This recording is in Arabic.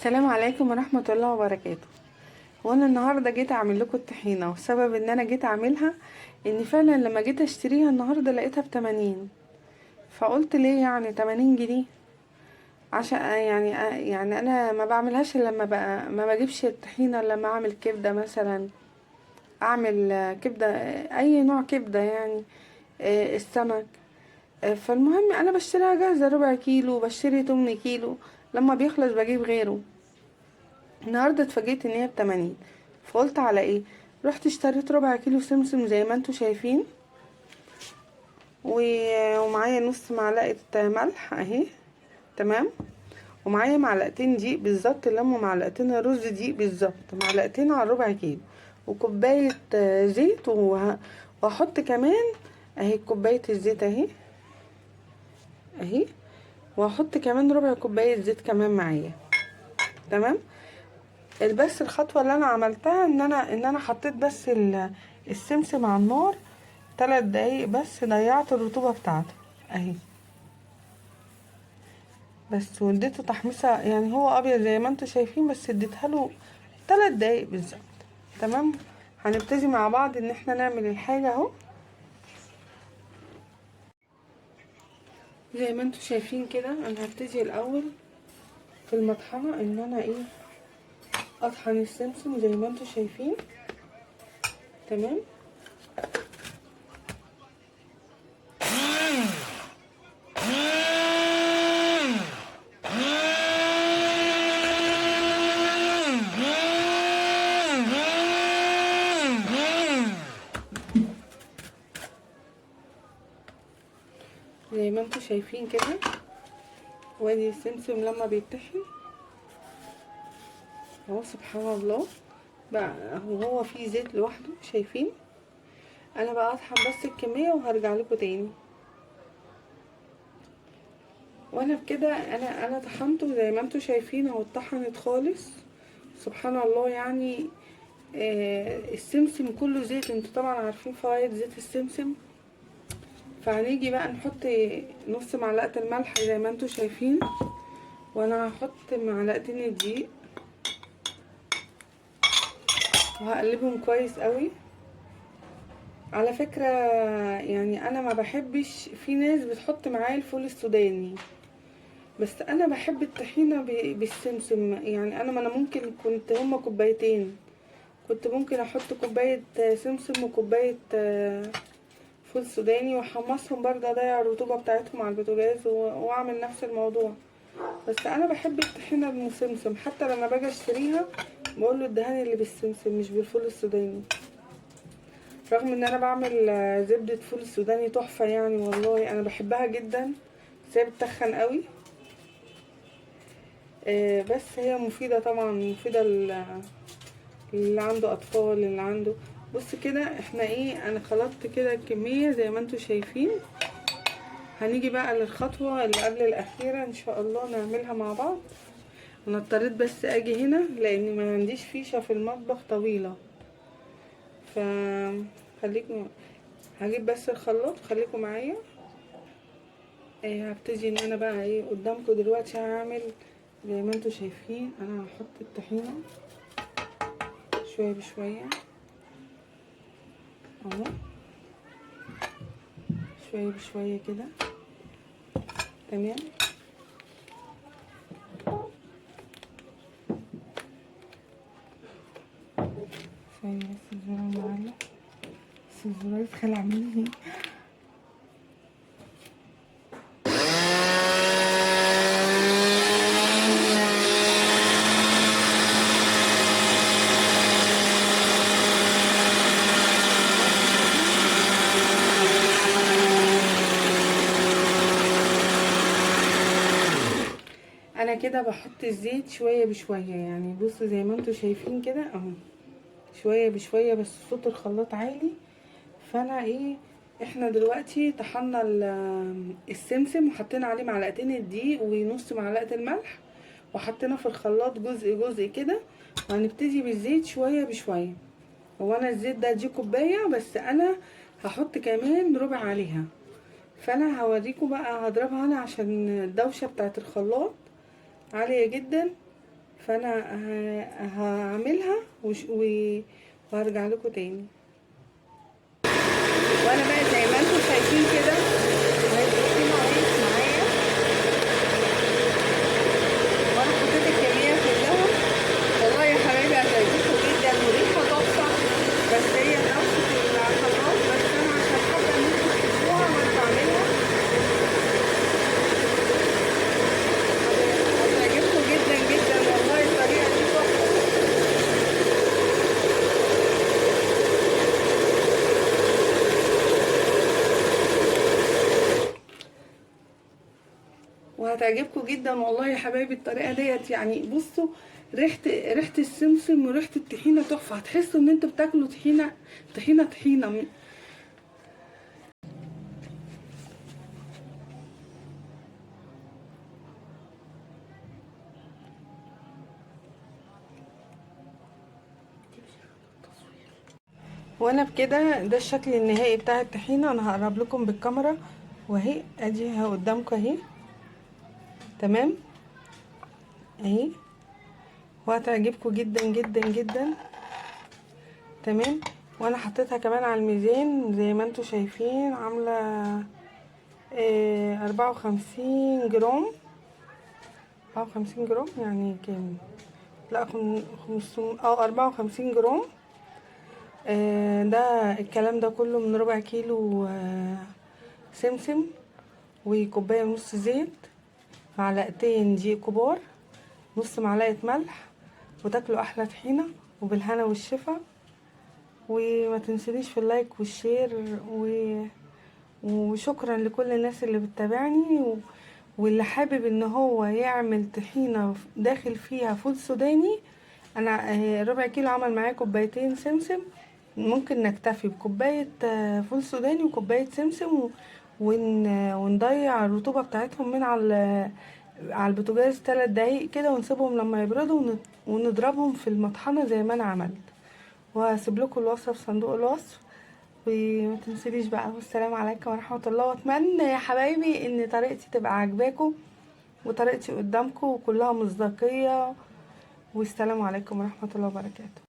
السلام عليكم ورحمة الله وبركاته. وانا النهاردة جيت اعمل لكم الطحينة، والسبب ان انا جيت اعملها ان فعلا لما جيت اشتريها النهاردة لقيتها ب80. فقلت ليه يعني 80 جنيه؟ عشان يعني انا ما بعملهاش إلا لما ما بجيبش الطحينة إلا لما اعمل كبدة مثلا. اعمل كبدة، اي نوع كبدة يعني، السمك. فالمهم انا بشتريها جاهزة ربع كيلو، بشتري 8 كيلو، لما بيخلص بجيب غيره. النهارده اتفاجئت ان هي ب80، فقلت على ايه، رحت اشتريت ربع كيلو سمسم زي ما انتوا شايفين، ومعايا نص معلقه ملح اهي، تمام. ومعايا معلقتين دقيق بالظبط، اللي هم معلقتين رز دقيق بالظبط، معلقتين على ربع كيلو، وكوبايه زيت، وهحط كمان اهي كوبايه الزيت اهي اهي، وهحط كمان ربع كوبايه زيت كمان معايا، تمام. بس الخطوه اللي انا عملتها ان انا حطيت بس السمسم على النار 3 دقايق بس، ضيعت الرطوبه بتاعته اهي بس، واديته تحميصه يعني، هو ابيض زي ما انتم شايفين، بس اديتها له 3 دقايق بالظبط، تمام. هنبتدي مع بعض ان احنا نعمل الحاجه اهو. زي ما انتم شايفين كده، انا هبتدي الاول في المطحنه ان انا ايه، اطحن السمسم زي ما انتم شايفين، تمام. زي ما انتم شايفين كده، وادي السمسم لما بيتطحن اهو، سبحان الله بقى، هو فيه زيت لوحده، شايفين. انا بقى اطحن بس الكميه وهرجع لكم تاني. وانا بكده انا طحنته زي ما انتم شايفين اهو، اتطحنت خالص، سبحان الله يعني. السمسم كله زيت، انتوا طبعا عارفين فوائد زيت السمسم. فهنيجي بقى نحط نص معلقه الملح زي ما انتم شايفين، وانا هحط معلقتين الدقيق، وهقلبهم كويس قوي. على فكرة يعني انا ما بحبش، في ناس بتحط معايا الفول السوداني، بس انا بحب الطحينة بالسمسم يعني. انا ممكن كنت هما كوبايتين، كنت ممكن احط كوباية سمسم وكوباية فول سوداني، واحمصهم برضه، اضيع الرطوبة بتاعتهم على البوتاجاز، واعمل نفس الموضوع. بس انا بحب الطحينة بالسمسم، حتى لما باجي اشتريها بقول له ادهاني اللي بالسمسم مش بالفول السوداني، رغم ان انا بعمل زبدة فول السوداني تحفة يعني، والله انا بحبها جدا، بس هي بتخن قوي. بس هي مفيدة طبعا، مفيدة اللي عنده اطفال، اللي عنده. بص كده احنا ايه، انا خلطت كده الكمية زي ما انتوا شايفين. هنيجي بقى للخطوة اللي قبل الاخيرة ان شاء الله نعملها مع بعض. انا اضطريت بس اجي هنا لان ما عنديش فيشة في المطبخ طويلة، ف خليكم، هجيب بس الخلاط، خليكم معايا. هبتدي ان انا بقى ايه قدامكم دلوقتي، هعمل زي ما انتوا شايفين. انا هحط الطحينة شوية بشوية اهو، شوية بشوية كده، تمام. شوية بس الزرار معلق، بس الزرار اتخلع مني. انا كده بحط الزيت شوية بشوية يعني، بصوا زي ما انتوا شايفين كده اهو، شوية بشوية، بس صوت الخلاط عالي. فانا ايه، احنا دلوقتي طحنا السمسم، وحطينا عليه معلقتين الدقيق ونص معلقة الملح، وحطينا في الخلاط جزء جزء كده، وهنبتدي بالزيت شوية بشوية. هو انا الزيت ده دي كوباية بس، انا هحط كمان ربع عليها. فانا هوريكم بقى، هضربها انا عشان الدوشة بتاعت الخلاط عالية جدا، فانا هعملها وهرجع لكم تاني. وانا بقى زي ما انتم شايفين كده الطحينه عملت معايا، وانا حطيت الكميه كلها. والله يا حبايبي هتعجبكم جدا وريحه تحفه، بس هي نفس الخلاط، بس انا عشان حابه ان انتم تحبوها وانا بعملها هتعجبكم جدا جدا. والله الطريقه دي تحفه. وهتعجبكم جدا والله يا حبايبي الطريقه ديت. يعني بصوا ريحه السمسم وريحه الطحينه تحفه، هتحسوا ان انتوا بتاكلوا طحينه طحينه طحينه. وانا بكده ده الشكل النهائي بتاع الطحينه. انا هقرب لكم بالكاميرا واهي اديها قدامكم اهي، تمام اهي، وهتعجبكم جدا جدا جدا، تمام. وانا حطيتها كمان على الميزان زي ما انتوا شايفين، عامله 54 جرام. 54 جرام يعني كام؟ لا 54 جرام. ده الكلام ده كله من ربع كيلو سمسم، وكوبايه ونص زيت، معلقتين دقيق كبار، نص معلقه ملح، وتاكلوا احلى طحينه وبالهنا والشفا. وما تنسونيش في اللايك والشير وشكرا لكل الناس اللي بتتابعني واللي حابب ان هو يعمل طحينه داخل فيها فول سوداني. انا ربع كيلو عمل معايا كوبايتين سمسم، ممكن نكتفي بكوبايه فول سوداني وكوبايه سمسم ونضيع الرطوبه بتاعتهم من على البوتاجاز 3 دقايق كده، ونسيبهم لما يبردوا ونضربهم في المطحنه زي ما انا عملت. وهسيب لكم الوصفه في صندوق الوصف. وما تنسونيش بقى، والسلام عليكم ورحمه الله. واتمنى يا حبايبي ان طريقتي تبقى عاجباكم وطريقتي قدامكم وكلها مصداقيه. والسلام عليكم ورحمه الله وبركاته.